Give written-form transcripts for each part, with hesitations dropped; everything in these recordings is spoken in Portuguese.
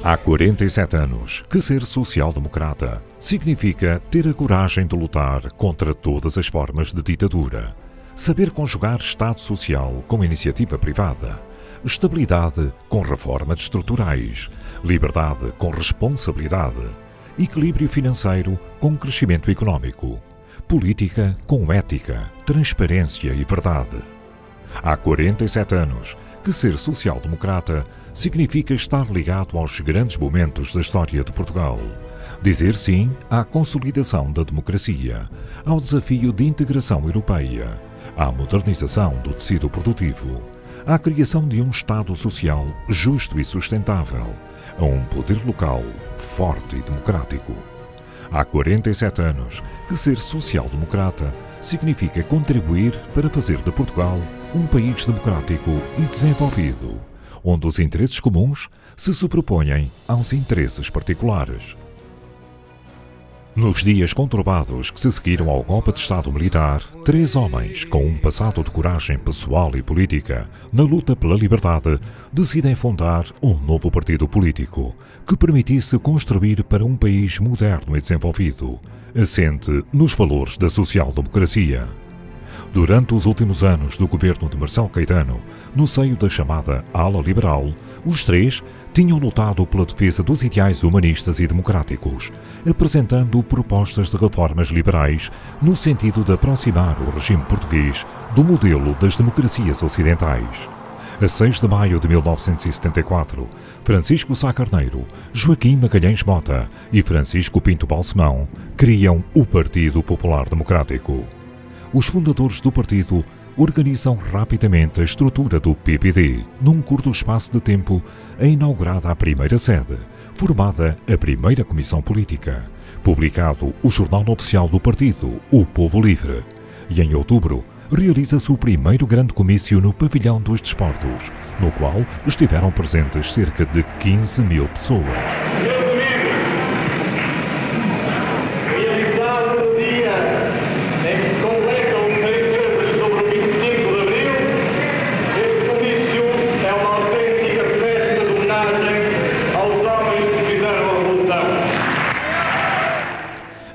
Há 47 anos que ser social-democrata significa ter a coragem de lutar contra todas as formas de ditadura, saber conjugar Estado social com iniciativa privada, estabilidade com reformas estruturais, liberdade com responsabilidade, equilíbrio financeiro com crescimento económico, política com ética, transparência e verdade. Há 47 anos que ser social-democrata significa estar ligado aos grandes momentos da história de Portugal, dizer sim à consolidação da democracia, ao desafio de integração europeia, à modernização do tecido produtivo, à criação de um Estado social justo e sustentável, a um poder local forte e democrático. Há 47 anos que ser social-democrata significa contribuir para fazer de Portugal um país democrático e desenvolvido, onde os interesses comuns se sobrepõem aos interesses particulares. Nos dias conturbados que se seguiram ao golpe de Estado militar, 3 homens com um passado de coragem pessoal e política na luta pela liberdade decidem fundar um novo partido político que permitisse construir para um país moderno e desenvolvido, assente nos valores da social-democracia. Durante os últimos anos do governo de Marcelo Caetano, no seio da chamada ala liberal, os 3 tinham lutado pela defesa dos ideais humanistas e democráticos, apresentando propostas de reformas liberais no sentido de aproximar o regime português do modelo das democracias ocidentais. A 6 de maio de 1974, Francisco Sá Carneiro, Joaquim Magalhães Mota e Francisco Pinto Balsemão criam o Partido Popular Democrático. Os fundadores do partido organizam rapidamente a estrutura do PPD. Num curto espaço de tempo, é inaugurada a primeira sede, formada a primeira comissão política, publicado o jornal oficial do partido, O Povo Livre, e em outubro realiza-se o primeiro grande comício no Pavilhão dos Desportos, no qual estiveram presentes cerca de 15.000 pessoas.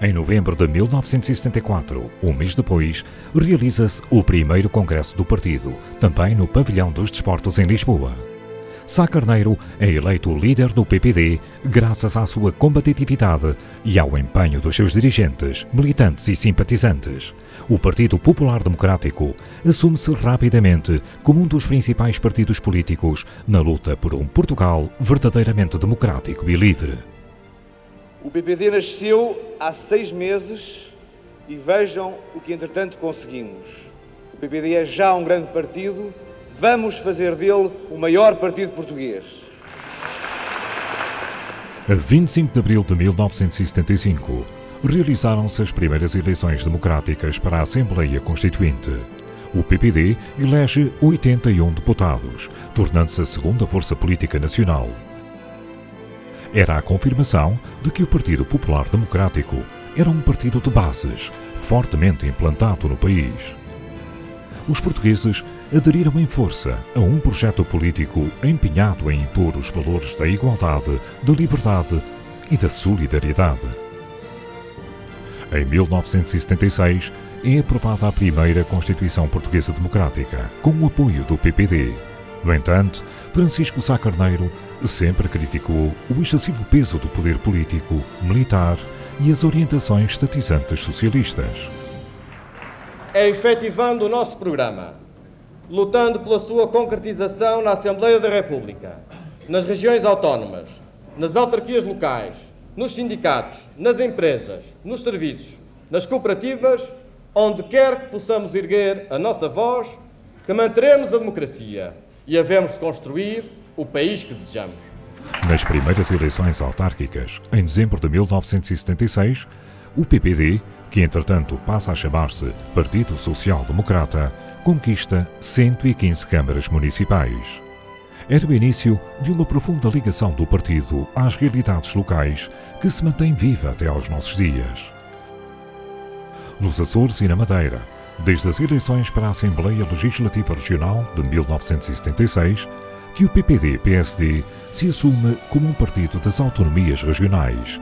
Em novembro de 1974, um mês depois, realiza-se o primeiro congresso do partido, também no Pavilhão dos Desportos em Lisboa. Sá Carneiro é eleito líder do PPD graças à sua combatividade e ao empenho dos seus dirigentes, militantes e simpatizantes. O Partido Popular Democrático assume-se rapidamente como um dos principais partidos políticos na luta por um Portugal verdadeiramente democrático e livre. O PPD nasceu há 6 meses e vejam o que entretanto conseguimos. O PPD é já um grande partido, vamos fazer dele o maior partido português. A 25 de abril de 1975, realizaram-se as primeiras eleições democráticas para a Assembleia Constituinte. O PPD elege 81 deputados, tornando-se a segunda força política nacional. Era a confirmação de que o Partido Popular Democrático era um partido de bases, fortemente implantado no país. Os portugueses aderiram em força a um projeto político empenhado em impor os valores da igualdade, da liberdade e da solidariedade. Em 1976, é aprovada a primeira Constituição Portuguesa Democrática, com o apoio do PPD. No entanto, Francisco Sá Carneiro sempre criticou o excessivo peso do poder político, militar e as orientações estatizantes socialistas. É efetivando o nosso programa, lutando pela sua concretização na Assembleia da República, nas regiões autónomas, nas autarquias locais, nos sindicatos, nas empresas, nos serviços, nas cooperativas, onde quer que possamos erguer a nossa voz, que manteremos a democracia e havemos de construir o país que desejamos. Nas primeiras eleições autárquicas, em dezembro de 1976, o PPD, que entretanto passa a chamar-se Partido Social Democrata, conquista 115 câmaras municipais. Era o início de uma profunda ligação do partido às realidades locais que se mantém viva até aos nossos dias. Nos Açores e na Madeira, desde as eleições para a Assembleia Legislativa Regional de 1976, que o PPD-PSD se assume como um partido das autonomias regionais,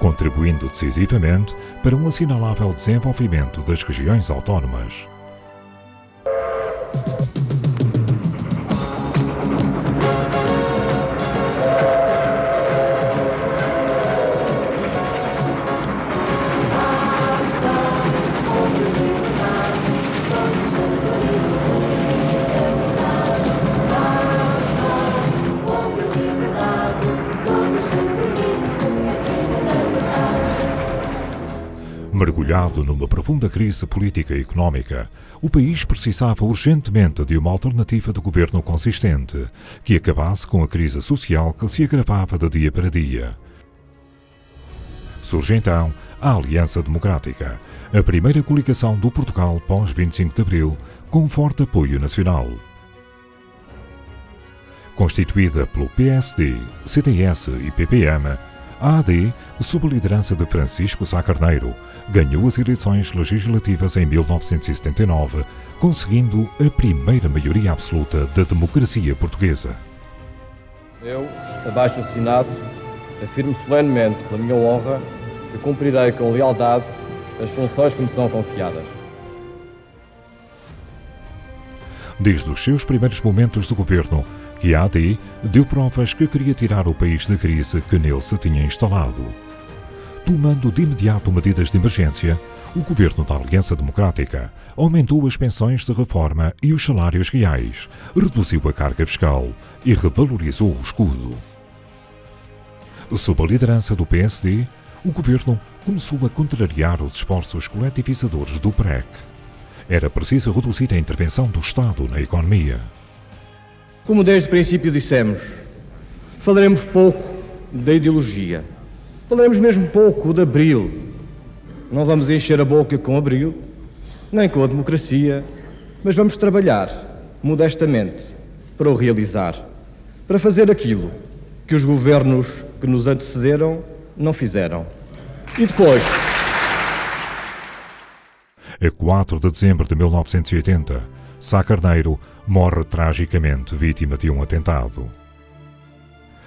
contribuindo decisivamente para um assinalável desenvolvimento das regiões autónomas. Mergulhado numa profunda crise política e económica, o país precisava urgentemente de uma alternativa de governo consistente, que acabasse com a crise social que se agravava de dia para dia. Surge então a Aliança Democrática, a primeira coligação do Portugal pós 25 de Abril, com forte apoio nacional. Constituída pelo PSD, CDS e PPM, a AD, sob a liderança de Francisco Sá Carneiro, ganhou as eleições legislativas em 1979, conseguindo a primeira maioria absoluta da democracia portuguesa. Eu, abaixo assinado, afirmo solenemente, pela minha honra, que cumprirei com lealdade as funções que me são confiadas. Desde os seus primeiros momentos de governo, que a AD deu provas que queria tirar o país da crise que nele se tinha instalado. Tomando de imediato medidas de emergência, o governo da Aliança Democrática aumentou as pensões de reforma e os salários reais, reduziu a carga fiscal e revalorizou o escudo. Sob a liderança do PSD, o governo começou a contrariar os esforços coletivizadores do PREC. Era preciso reduzir a intervenção do Estado na economia. Como desde o princípio dissemos, falaremos pouco da ideologia. Falaremos mesmo pouco de Abril. Não vamos encher a boca com Abril, nem com a democracia, mas vamos trabalhar modestamente para o realizar, para fazer aquilo que os governos que nos antecederam não fizeram. E depois... A 4 de dezembro de 1980, Sá Carneiro morre tragicamente vítima de um atentado.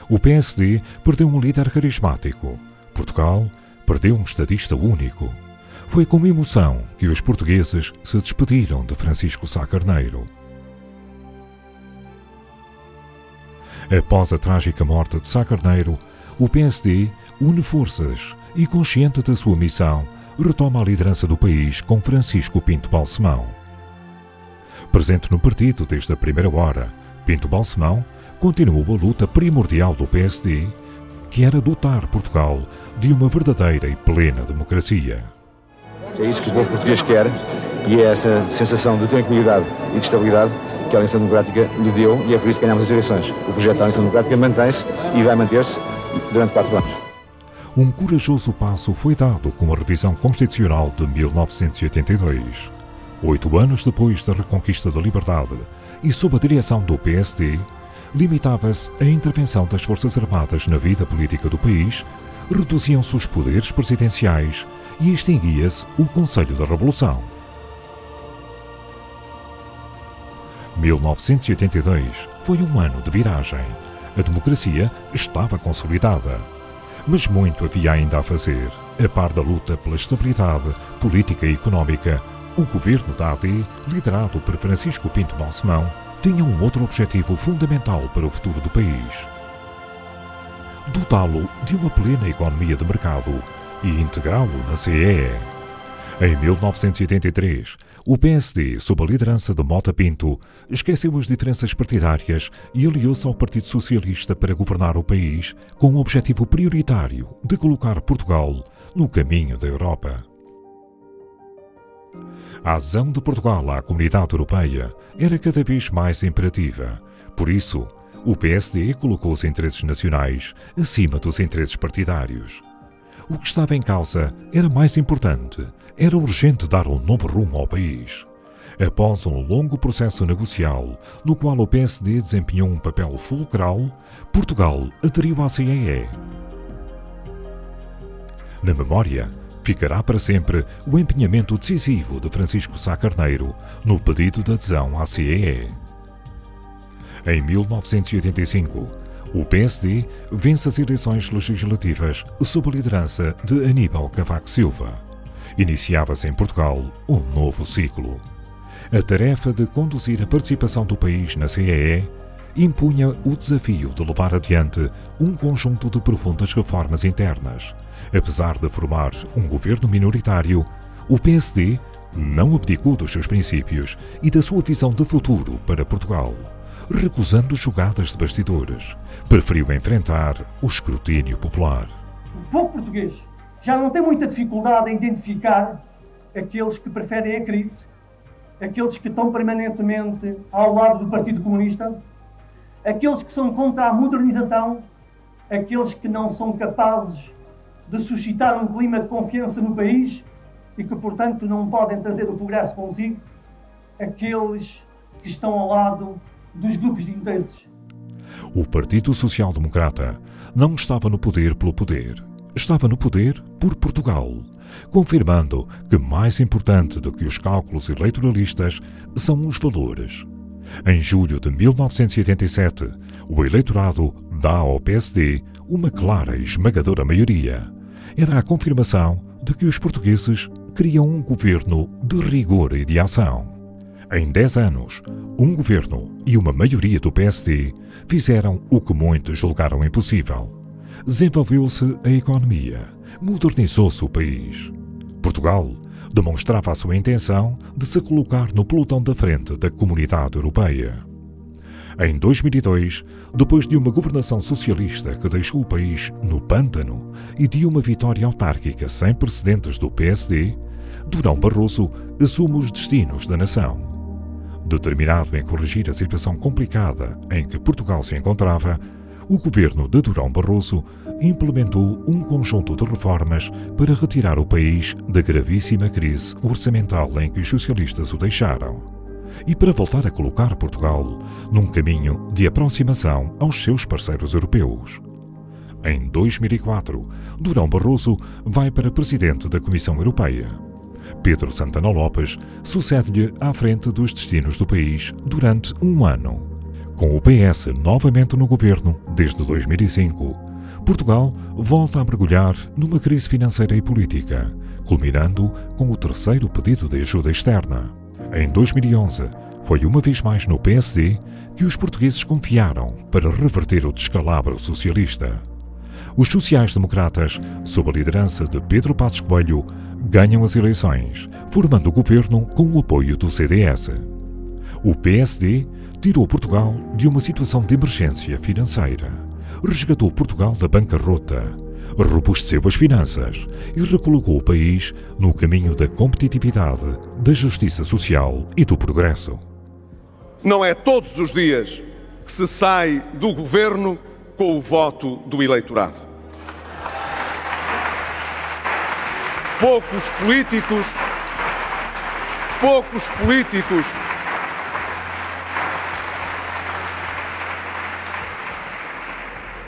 O PSD perdeu um líder carismático. Portugal perdeu um estadista único. Foi com emoção que os portugueses se despediram de Francisco Sá Carneiro. Após a trágica morte de Sá Carneiro, o PSD une forças e, consciente da sua missão, retoma a liderança do país com Francisco Pinto Balsemão. Presente no partido desde a primeira hora, Pinto Balsemão continuou a luta primordial do PSD, que era dotar Portugal de uma verdadeira e plena democracia. É isso que o povo português quer e é essa sensação de tranquilidade e de estabilidade que a Aliança Democrática lhe deu e é por isso que ganhamos as eleições. O projeto da Aliança Democrática mantém-se e vai manter-se durante 4 anos. Um corajoso passo foi dado com a revisão constitucional de 1982. 8 anos depois da reconquista da liberdade e sob a direção do PSD, limitava-se a intervenção das Forças Armadas na vida política do país, reduziam-se os poderes presidenciais e extinguia-se o Conselho da Revolução. 1982 foi um ano de viragem. A democracia estava consolidada. Mas muito havia ainda a fazer. A par da luta pela estabilidade política e económica, o governo da AD, liderado por Francisco Pinto Balsemão, tinha um outro objetivo fundamental para o futuro do país: dotá-lo de uma plena economia de mercado e integrá-lo na CEE. Em 1983, o PSD, sob a liderança de Mota Pinto, esqueceu as diferenças partidárias e aliou-se ao Partido Socialista para governar o país com o objetivo prioritário de colocar Portugal no caminho da Europa. A adesão de Portugal à Comunidade Europeia era cada vez mais imperativa. Por isso, o PSD colocou os interesses nacionais acima dos interesses partidários. O que estava em causa era mais importante. Era urgente dar um novo rumo ao país. Após um longo processo negocial, no qual o PSD desempenhou um papel fulcral, Portugal aderiu à CEE. Na memória, ficará para sempre o empenhamento decisivo de Francisco Sá Carneiro no pedido de adesão à CEE. Em 1985, o PSD vence as eleições legislativas sob a liderança de Aníbal Cavaco Silva. Iniciava-se em Portugal um novo ciclo. A tarefa de conduzir a participação do país na CEE impunha o desafio de levar adiante um conjunto de profundas reformas internas. Apesar de formar um governo minoritário, o PSD não abdicou dos seus princípios e da sua visão de futuro para Portugal. Recusando jogadas de bastidores, preferiu enfrentar o escrutínio popular. O povo português já não tem muita dificuldade em identificar aqueles que preferem a crise, aqueles que estão permanentemente ao lado do Partido Comunista, aqueles que são contra a modernização, aqueles que não são capazes de suscitar um clima de confiança no país e que, portanto, não podem trazer o progresso consigo, aqueles que estão ao lado dos grupos de interesses. O Partido Social Democrata não estava no poder pelo poder, estava no poder por Portugal, confirmando que mais importante do que os cálculos eleitoralistas são os valores. Em julho de 1987, o eleitorado dá ao PSD uma clara e esmagadora maioria. Era a confirmação de que os portugueses queriam um governo de rigor e de ação. Em 10 anos, um governo e uma maioria do PSD fizeram o que muitos julgaram impossível. Desenvolveu-se a economia, modernizou-se o país. Portugal demonstrava a sua intenção de se colocar no pelotão da frente da Comunidade Europeia. Em 2002, depois de uma governação socialista que deixou o país no pântano e de uma vitória autárquica sem precedentes do PSD, Durão Barroso assume os destinos da nação. Determinado em corrigir a situação complicada em que Portugal se encontrava, o governo de Durão Barroso implementou um conjunto de reformas para retirar o país da gravíssima crise orçamental em que os socialistas o deixaram e para voltar a colocar Portugal num caminho de aproximação aos seus parceiros europeus. Em 2004, Durão Barroso vai para presidente da Comissão Europeia. Pedro Santana Lopes sucede-lhe à frente dos destinos do país durante um ano. Com o PS novamente no governo desde 2005, Portugal volta a mergulhar numa crise financeira e política, culminando com o terceiro pedido de ajuda externa. Em 2011, foi uma vez mais no PSD que os portugueses confiaram para reverter o descalabro socialista. Os sociais-democratas, sob a liderança de Pedro Passos Coelho, ganham as eleições, formando o governo com o apoio do CDS. O PSD tirou Portugal de uma situação de emergência financeira, resgatou Portugal da bancarrota, robusteceu as finanças e recolocou o país no caminho da competitividade, da justiça social e do progresso. Não é todos os dias que se sai do governo com o voto do eleitorado.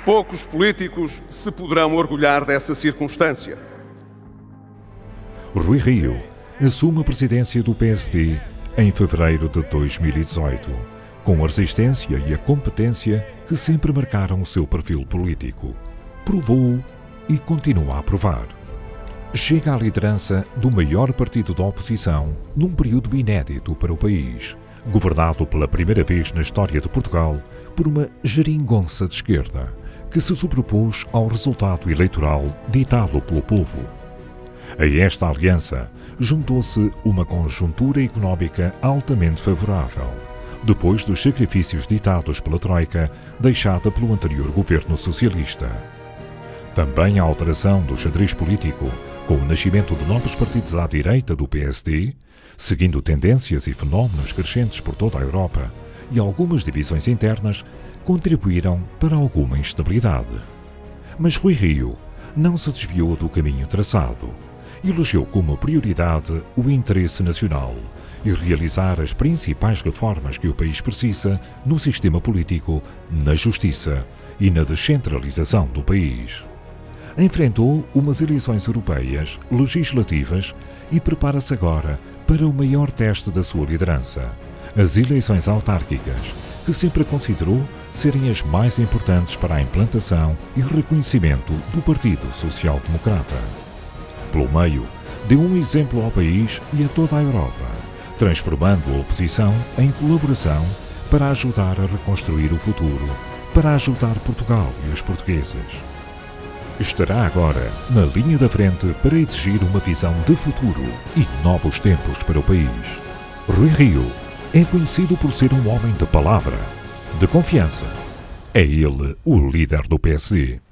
Poucos políticos se poderão orgulhar dessa circunstância. Rui Rio assume a presidência do PSD em fevereiro de 2018, com a resistência e a competência que sempre marcaram o seu perfil político. Provou e continua a provar. Chega à liderança do maior partido da oposição num período inédito para o país, governado pela primeira vez na história de Portugal por uma geringonça de esquerda, que se sobrepôs ao resultado eleitoral ditado pelo povo. A esta aliança juntou-se uma conjuntura económica altamente favorável, depois dos sacrifícios ditados pela Troika, deixada pelo anterior governo socialista. Também a alteração do xadrez político, com o nascimento de novos partidos à direita do PSD, seguindo tendências e fenómenos crescentes por toda a Europa, e algumas divisões internas, contribuíram para alguma instabilidade. Mas Rui Rio não se desviou do caminho traçado. Elegeu como prioridade o interesse nacional e realizar as principais reformas que o país precisa no sistema político, na justiça e na descentralização do país. Enfrentou umas eleições europeias, legislativas e prepara-se agora para o maior teste da sua liderança, as eleições autárquicas, que sempre considerou serem as mais importantes para a implantação e reconhecimento do Partido Social Democrata. Pelo meio, deu um exemplo ao país e a toda a Europa, transformando a oposição em colaboração para ajudar a reconstruir o futuro, para ajudar Portugal e os portugueses. Estará agora na linha da frente para exigir uma visão de futuro e novos tempos para o país. Rui Rio é conhecido por ser um homem de palavra, de confiança. É ele o líder do PSD.